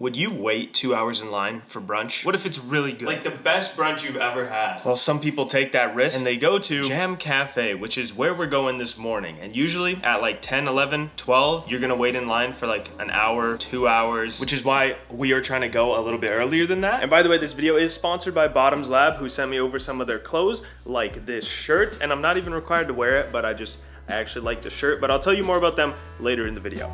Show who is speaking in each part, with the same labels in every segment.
Speaker 1: Would you wait 2 hours in line for brunch? What if it's really good? Like the best brunch you've ever had. Well, some people take that risk and they go to Jam Cafe, which is where we're going this morning. And usually at like 10, 11, 12, you're gonna wait in line for like an hour, 2 hours, which is why we are trying to go a little bit earlier than that. And by the way, this video is sponsored by Bottoms Lab, who sent me over some of their clothes, like this shirt. And I'm not even required to wear it, but I actually like the shirt, but I'll tell you more about them later in the video.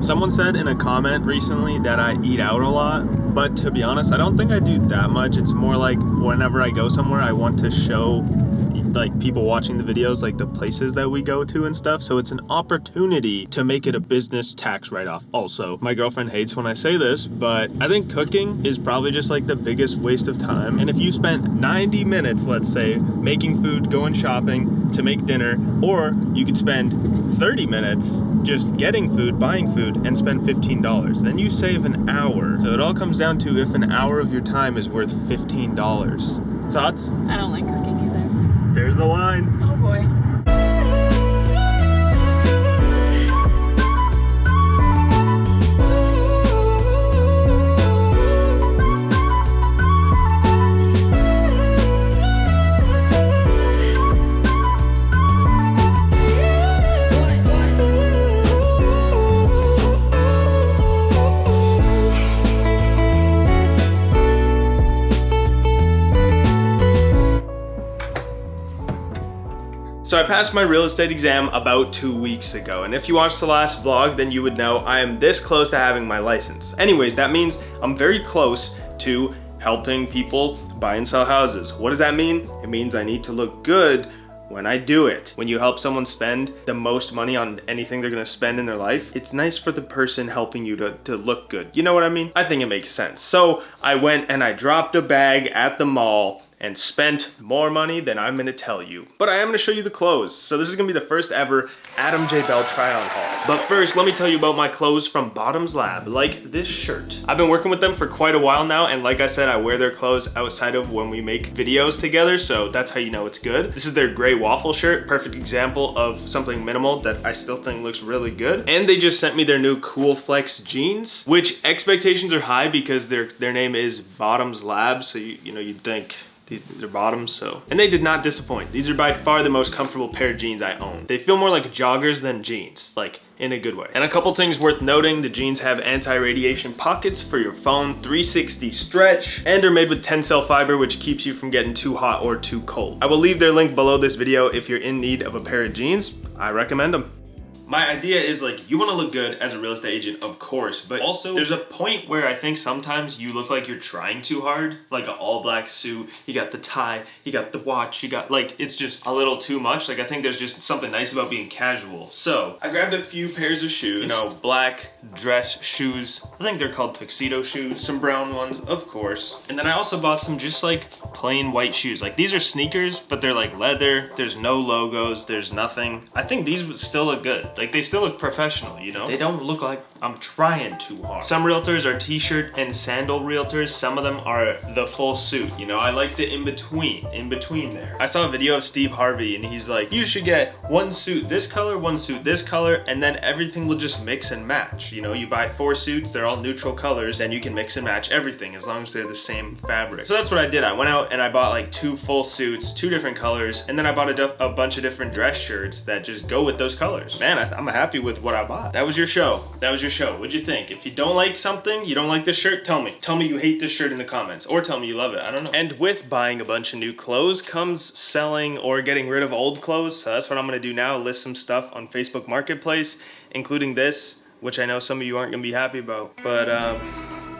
Speaker 1: Someone said in a comment recently that I eat out a lot, but to be honest, I don't think I do that much. It's more like whenever I go somewhere, I want to show like people watching the videos, like the places that we go to and stuff. So it's an opportunity to make it a business tax write-off. Also, my girlfriend hates when I say this, but I think cooking is probably just like the biggest waste of time. And if you spend 90 minutes, let's say, making food, going shopping to make dinner, or you could spend 30 minutes just getting food, buying food, and spend $15. Then you save an hour. So it all comes down to if an hour of your time is worth $15. Thoughts?
Speaker 2: I don't like cooking either.
Speaker 1: There's the line.
Speaker 2: Oh boy.
Speaker 1: So I passed my real estate exam about 2 weeks ago, and if you watched the last vlog, then you would know I am this close to having my license. Anyways, that means I'm very close to helping people buy and sell houses. What does that mean? It means I need to look good when I do it. When you help someone spend the most money on anything they're gonna spend in their life, it's nice for the person helping you to look good. You know what I mean? I think it makes sense. So I went and I dropped a bag at the mall and spent more money than I'm gonna tell you. But I am gonna show you the clothes. So this is gonna be the first ever adamjbell try-on haul. But first, let me tell you about my clothes from Bottoms Lab, like this shirt. I've been working with them for quite a while now, and like I said, I wear their clothes outside of when we make videos together, so that's how you know it's good. This is their gray waffle shirt, perfect example of something minimal that I still think looks really good. And they just sent me their new Cool Flex jeans, which expectations are high because their name is Bottoms Lab, so you know, you'd think they're bottoms, so. And they did not disappoint. These are by far the most comfortable pair of jeans I own. They feel more like joggers than jeans, like in a good way. And a couple things worth noting, the jeans have anti-radiation pockets for your phone, 360 stretch, and are made with Tencel fiber, which keeps you from getting too hot or too cold. I will leave their link below this video if you're in need of a pair of jeans. I recommend them. My idea is like, you wanna look good as a real estate agent, of course, but also there's a point where I think sometimes you look like you're trying too hard, like an all black suit, you got the tie, you got the watch, you got like, it's just a little too much. Like I think there's just something nice about being casual. So I grabbed a few pairs of shoes, you know, black dress shoes. I think they're called tuxedo shoes. Some brown ones, of course. And then I also bought some just like plain white shoes. Like these are sneakers, but they're like leather. There's no logos, there's nothing. I think these would still look good. Like they still look professional, you know? They don't look like I'm trying too hard. Some realtors are t-shirt and sandal realtors. Some of them are the full suit, you know? I like the in between there. I saw a video of Steve Harvey and he's like, you should get one suit this color, one suit this color, and then everything will just mix and match. You know, you buy 4 suits, they're all neutral colors, and you can mix and match everything as long as they're the same fabric. So that's what I did. I went out and I bought like 2 full suits, 2 different colors, and then I bought a bunch of different dress shirts that just go with those colors. Man, I'm happy with what I bought. That was your show. That was your show. What'd you think? If you don't like something, you don't like this shirt, tell me. Tell me you hate this shirt in the comments, or tell me you love it. I don't know. And with buying a bunch of new clothes comes selling or getting rid of old clothes. So that's what I'm gonna do now, list some stuff on Facebook Marketplace, including this, which I know some of you aren't gonna be happy about. But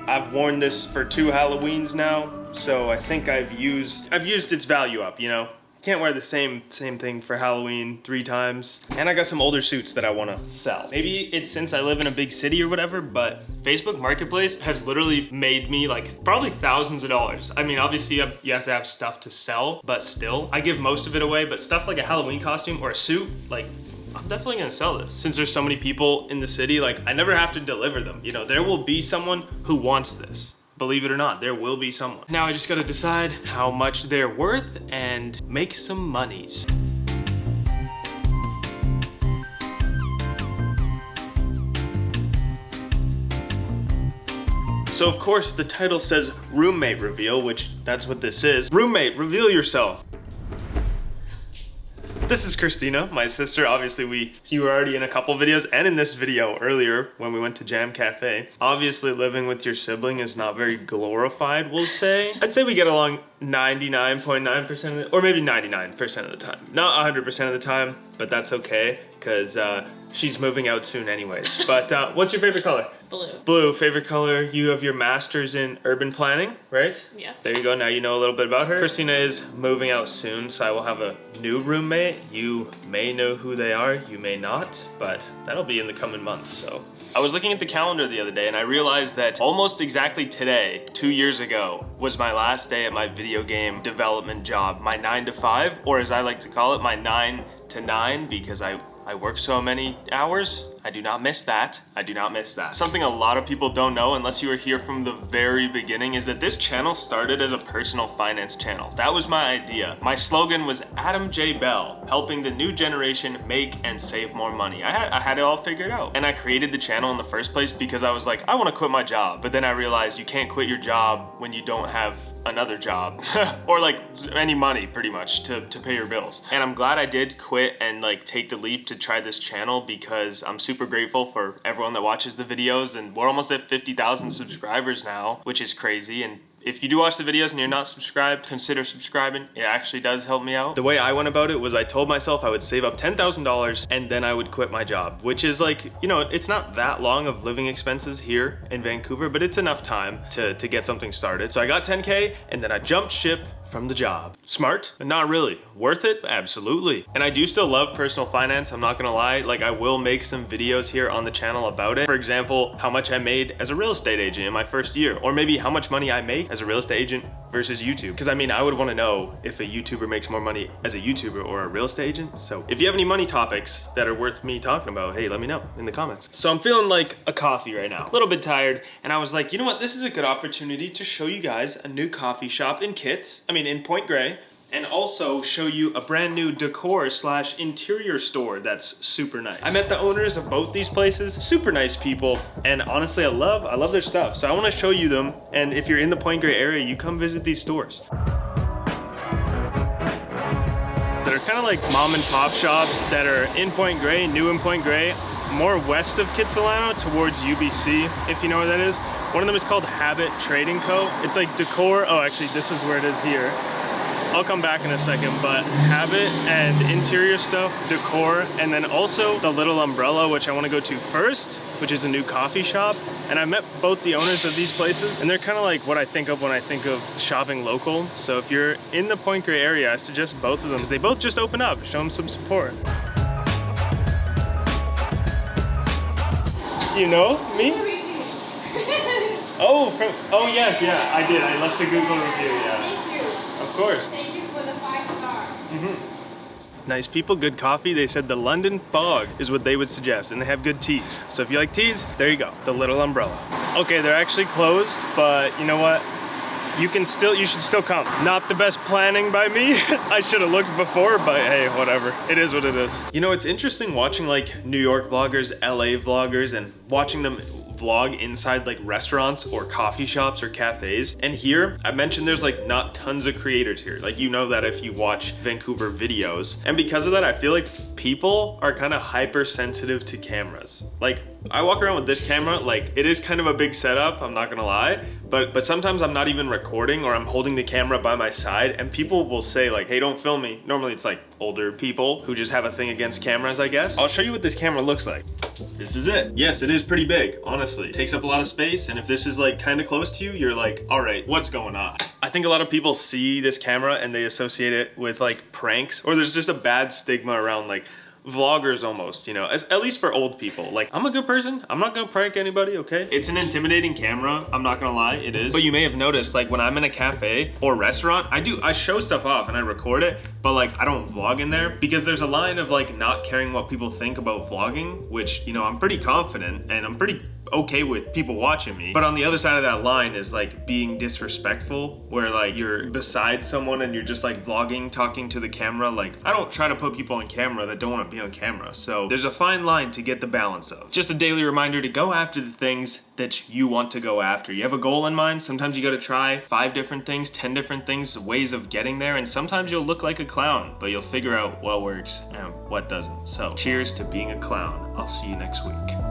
Speaker 1: I've worn this for 2 Halloweens now, so I think I've used its value up, you know? Can't wear the same thing for Halloween 3 times. And I got some older suits that I wanna sell. Maybe it's since I live in a big city or whatever, but Facebook Marketplace has literally made me like probably thousands of dollars. I mean, obviously you have to have stuff to sell, but still, I give most of it away, but stuff like a Halloween costume or a suit, like, I'm definitely gonna sell this. Since there's so many people in the city, like I never have to deliver them. You know, there will be someone who wants this. Believe it or not, there will be someone. Now I just gotta decide how much they're worth and make some monies. So of course the title says roommate reveal, which that's what this is. Roommate, reveal yourself. This is Christina, my sister. Obviously you were already in a couple videos and in this video earlier when we went to Jam Cafe. Obviously living with your sibling is not very glorified, we'll say. I'd say we get along 99.9% of the, or maybe 99% of the time. Not 100% of the time, but that's okay, because she's moving out soon anyways. But what's your favorite color?
Speaker 2: Blue.
Speaker 1: Blue, favorite color. You have your master's in urban planning, right?
Speaker 2: Yeah.
Speaker 1: There you go, now you know a little bit about her. Christina is moving out soon, so I will have a new roommate. You may know who they are, you may not, but that'll be in the coming months, so. I was looking at the calendar the other day and I realized that almost exactly today, 2 years ago, was my last day at my video game development job, my 9 to 5, or as I like to call it, my 9 to 9, because I work so many hours. I do not miss that. I do not miss that. Something a lot of people don't know unless you were here from the very beginning is that this channel started as a personal finance channel. That was my idea. My slogan was adamjbell, helping the new generation make and save more money. I had it all figured out. And I created the channel in the first place because I was like, I want to quit my job. But then I realized you can't quit your job when you don't have another job or like any money pretty much to pay your bills. And I'm glad I did quit and like take the leap to try this channel because I'm super grateful for everyone that watches the videos, and we're almost at 50,000 subscribers now, which is crazy. And if you do watch the videos and you're not subscribed, consider subscribing. It actually does help me out. The way I went about it was I told myself I would save up $10,000 and then I would quit my job, which is like, you know, it's not that long of living expenses here in Vancouver, but it's enough time to get something started. So I got 10K and then I jumped ship from the job. Smart? Not really. Worth it? Absolutely. And I do still love personal finance, I'm not gonna lie. Like I will make some videos here on the channel about it. For example, how much I made as a real estate agent in my first year, or maybe how much money I make as a real estate agent versus YouTube. Because I mean, I would want to know if a YouTuber makes more money as a YouTuber or a real estate agent. So if you have any money topics that are worth me talking about, hey, let me know in the comments. So I'm feeling like a coffee right now, a little bit tired. And I was like, you know what? This is a good opportunity to show you guys a new coffee shop in Kits. I mean, in Point Grey. And also show you a brand new decor / interior store that's super nice. I met the owners of both these places, super nice people, and honestly I love their stuff. So I want to show you them, and if you're in the Point Grey area, you come visit these stores. That are kind of like mom and pop shops that are in Point Grey, new in Point Grey, more west of Kitsilano towards UBC, if you know where that is. One of them is called Habit Trading Co. It's like decor, oh actually this is where it is here. I'll come back in a second, but Habit and interior stuff, decor, and then also the Little Umbrella, which I want to go to first, which is a new coffee shop. And I met both the owners of these places, and they're kind of like what I think of when I think of shopping local. So if you're in the Point Grey area, I suggest both of them because they both just opened up. Show them some support. You know me? Oh yes, yeah, I did. I left a Google review, yeah.
Speaker 2: Thank you.
Speaker 1: Of course.
Speaker 2: Thank you for the 5-star.
Speaker 1: Nice people, good coffee. They said the London Fog is what they would suggest, and they have good teas. So if you like teas, there you go, the Little Umbrella. Okay, they're actually closed, but you know what? You should still come. Not the best planning by me. I should have looked before, but hey, whatever. It is what it is. You know, it's interesting watching like New York vloggers, LA vloggers, and watching them vlog inside like restaurants or coffee shops or cafes. And here, I mentioned there's like not tons of creators here. Like you know that if you watch Vancouver videos. And because of that, I feel like people are kind of hypersensitive to cameras. Like I walk around with this camera, like it is kind of a big setup, I'm not gonna lie. But sometimes I'm not even recording or I'm holding the camera by my side and people will say like, hey, don't film me. Normally it's like older people who just have a thing against cameras, I guess. I'll show you what this camera looks like. This is it. Yes, it is pretty big, honestly. It takes up a lot of space, and if this is like kind of close to you, you're like, all right, what's going on? I think a lot of people see this camera and they associate it with like pranks, or there's just a bad stigma around like vloggers almost, you know, at least for old people. Like, I'm a good person, I'm not gonna prank anybody, okay? It's an intimidating camera, I'm not gonna lie, it is. But you may have noticed, like when I'm in a cafe or restaurant, I show stuff off and I record it, but like I don't vlog in there because there's a line of like not caring what people think about vlogging, which, you know, I'm pretty confident and I'm pretty okay with people watching me. But on the other side of that line is like being disrespectful, where like you're beside someone and you're just like vlogging, talking to the camera. Like, I don't try to put people on camera that don't want to be on camera. So there's a fine line to get the balance of. Just a daily reminder to go after the things that you want to go after. You have a goal in mind. Sometimes you got to try 5 different things, 10 different things, ways of getting there. And sometimes you'll look like a clown, but you'll figure out what works and what doesn't. So cheers to being a clown. I'll see you next week.